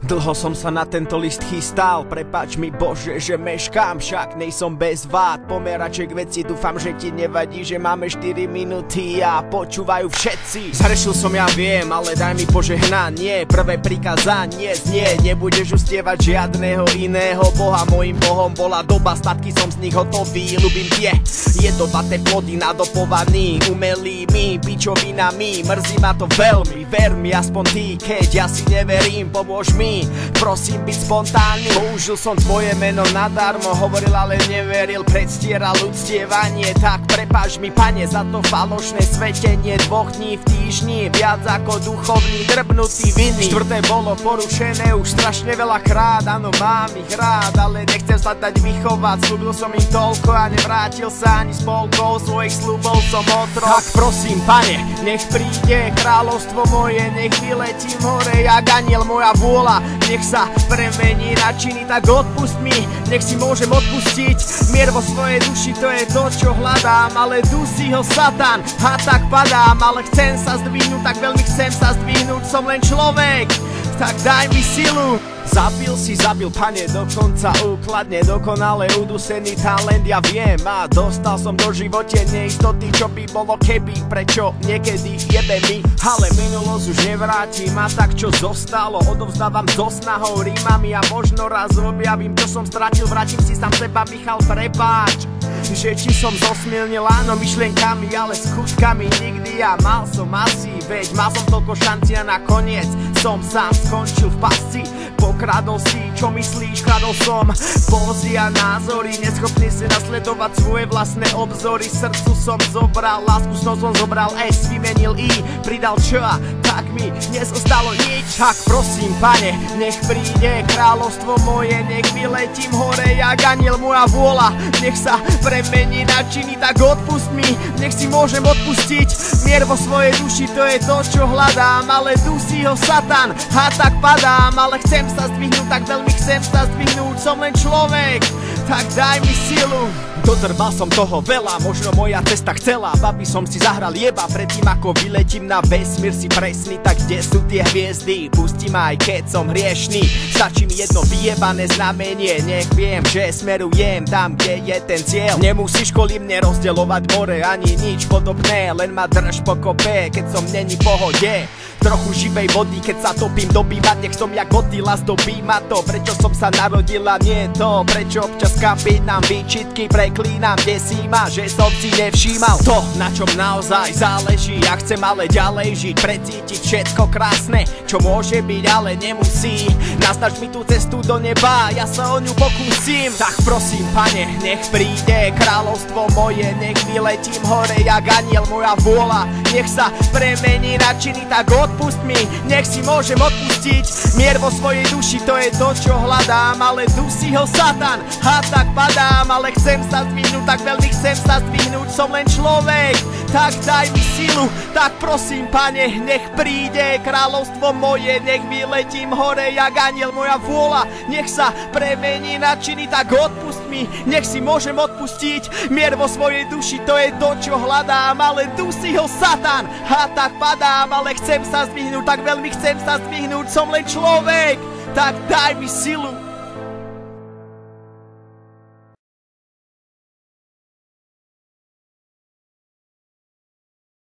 Dlho som sa na tento list chystal, prepáč mi Bože, že meškám, však nejsom bez vád. Pomeraček veci, dúfam, že ti nevadí, že máme 4 minúty a počúvajú všetci. Zhrešil som, ja viem, ale daj mi požehnanie. Prvé prikázanie znie, nebudeš ustievať žiadneho iného boha. Mojím bohom bola doba, statky som z nich hotový. Ľubím tie jedovaté plody nadopovaný umelými pičovinami. Mrzí ma to veľmi, ver mi aspoň ty, keď ja si neverím, pomôž mi. Prosím byť spontánny. Použil som tvoje meno nadarmo, hovoril, ale neveril, predstieral uctievanie. Tak prepáč mi, pane, za to falošné svetenie 2 dní v týždni, viac ako duchovný drbnutý viny. Štvrté bolo porušené už strašne veľa krát. Áno, mám ich rád, ale nechcem sa dať vychovať. Slúbil som im toľko a nevrátil sa ani s polkou svojich slúbov som otrok. Tak prosím, pane, nech príde kráľovstvo moje, nech vyletím hore jak aniel, moja vôľa nech sa premení na činy, tak odpust mi, nech si môžem odpustiť. Mier vo svojej duši, to je to, čo hľadám, ale dusí ho Satan a tak padám. Ale chcem sa zdvihnúť, tak veľmi chcem sa zdvihnúť, som len človek, tak daj mi silu. Zabil si, zabil, pane, dokonca úkladne, dokonale udusený talent, ja viem. A dostal som do živote neistoty, čo by bolo keby, prečo niekedy jebe mi. Ale minulosť už nevrátim, a tak čo zostalo odovzdávam so snahou, rímami a možno raz objavím, čo som stratil, vrátim si sám seba, Michal, prepáč. Že či som zosmielnil, áno, myšlienkami, ale skutkami nikdy ja mal som asi, veď mal som toľko šanci a nakoniec som sám skončil v pasci. Pokradol si, čo myslíš, kradol som pózy a názory, neschopný si nasledovať svoje vlastné obzory. Srdcu som zobral, lásku snou som zobral, S vymenil I, pridal Č a tak mi nezostalo nič. Tak prosím, pane, nech príde kráľovstvo moje, nech vyletím hore jak aniel, moja vôľa nech sa premení na činy, tak odpust mi, nech si môžem odpustiť. Mier vo svojej duši, to je to, čo hľadám, ale dusí ho Satan a tak padám. Ale chcem sa zdvihnúť, tak veľmi chcem sa zdvihnúť, som len človek, tak daj mi silu. Dotrval som toho veľa, možno moja cesta chcela, aby som si zahral jeba predtým ako vyletím na vesmír. Si presný, tak kde sú tie hviezdy? Pusti ma aj keď som hriešný, stačí mi jedno vyjebané znamenie, nech viem, že smerujem tam, kde je ten cieľ. Nemusíš kvôli mne rozdeľovať more ani nič podobné, len ma drž pokope, keď som není v pohode. Trochu živej vody, keď sa topím dobývať, nech som jak Godzilla, zdobí ma to, prečo som sa narodil a nie to, prečo občas kapinám výčitky, preklínam, desí ma, že som si nevšímal to, na čom naozaj záleží. Ja chcem ale ďalej žiť, precítiť všetko krásne, čo môže byť, ale nemusí. Naznač mi tú cestu do neba, ja sa o ňu pokúsim. Tak prosím, pane, nech príde kráľovstvo moje, nech vyletím hore jak aniel, moja vôľa nech sa premení na činy, tak odpust mi, nech si môžem odpustiť. Mier vo svojej duši, to je to, čo hľadám, ale dusí ho Satan a tak padám. Ale chcem sa zdvihnúť, tak veľmi chcem sa zdvihnúť, som len človek, tak daj mi silu. Tak prosím, pane, nech príde kráľovstvo moje, nech vyletím hore jak aniel, moja vôľa nech sa premení na činy, tak odpust mi, nech si môžem odpustiť. Mier vo svojej duši, to je to, čo hľadám, ale dusí ho Satan a tak padám. Ale chcem sa zdvihnúť, tak veľmi chcem sa zdvihnúť, som len človek, tak daj mi silu.